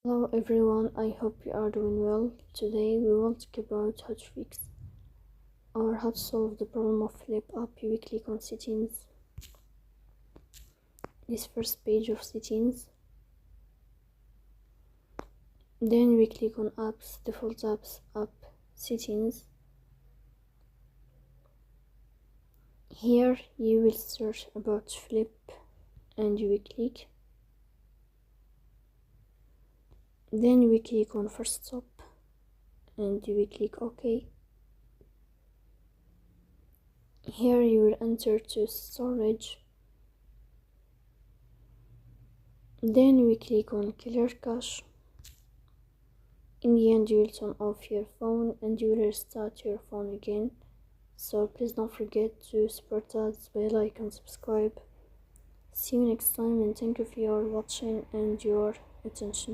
Hello everyone, I hope you are doing well. Today we will talk about how to fix or how to solve the problem of flip up your click on settings. This first page of settings. Then we click on apps, default apps, app settings. Here you will search about flip and you will click. Then we click on first stop and you will click OK. Here you will enter to storage. Then we click on clear cache. In the end, you will turn off your phone and you will restart your phone again. So please don't forget to support us by like and subscribe. See you next time and thank you for your watching and your attention.